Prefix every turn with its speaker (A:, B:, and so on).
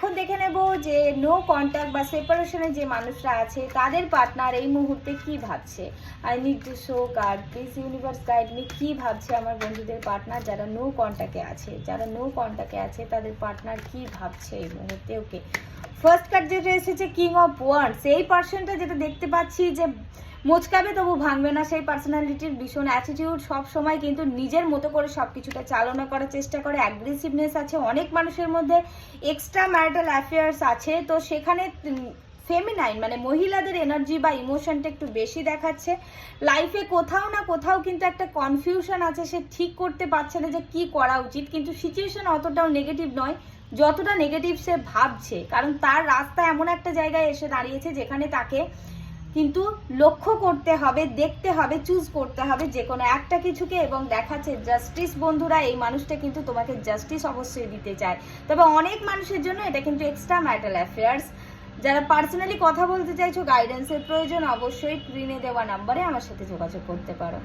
A: এখন দেখে নেব যে নো কন্ট্যাক্ট বা সেপারেশনে যে মানুষরা আছে তাদের পার্টনার এই মুহূর্তে কি ভাবছে। I need to show card please universe guide me, কি ভাবছে আমার বন্ধুদের পার্টনার যারা নো কন্ট্যাক্টে আছে, যারা নো কন্ট্যাক্টে আছে তাদের পার্টনার কি ভাবছে এই মুহূর্তে। ওকে, ফার্স্ট কার্ড যেটা এসেছে কিং অফ ওয়ান্ডস, এই পার্সনটা যেটা দেখতে পাচ্ছি যে মোচকাবে তবু ভাঙবে না, সেই পার্সোনালিটির ভীষণ অ্যাটিটিউড, সব সময় কিন্তু নিজের মতো করে সব কিছুটা চালনা করার চেষ্টা করে, অ্যাগ্রেসিভনেস আছে, অনেক মানুষের মধ্যে এক্সট্রা ম্যারিটাল অ্যাফেয়ার্স আছে, তো সেখানে ফেমিনাইন মানে মহিলাদের এনার্জি বা ইমোশনটা একটু বেশি দেখাচ্ছে। লাইফে কোথাও না কোথাও কিন্তু একটা কনফিউশন আছে, সে ঠিক করতে পারছে না যে কি করা উচিত, কিন্তু সিচুয়েশন অতটাও নেগেটিভ নয় যতটা নেগেটিভ সে ভাবছে, কারণ তার রাস্তা এমন একটা জায়গায় এসে দাঁড়িয়েছে যেখানে তাকে কিন্তু লক্ষ্য করতে হবে, দেখতে হবে, চুজ করতে হবে যে কোনো একটা কিছুকে, এবং দেখাচ্ছে জাস্টিস। বন্ধুরা, এই মানুষটা কিন্তু তোমাকে জাস্টিস অবশ্যই দিতে চায়, তবে অনেক মানুষের জন্য এটা কিন্তু এক্সট্রা ম্যারিটাল অ্যাফেয়ার্স। যারা পার্সোনালি কথা বলতে চাইছো, গাইডেন্সের প্রয়োজন, অবশ্যই স্ক্রিনে দেওয়া নাম্বারে আমার সাথে যোগাযোগ করতে পারো।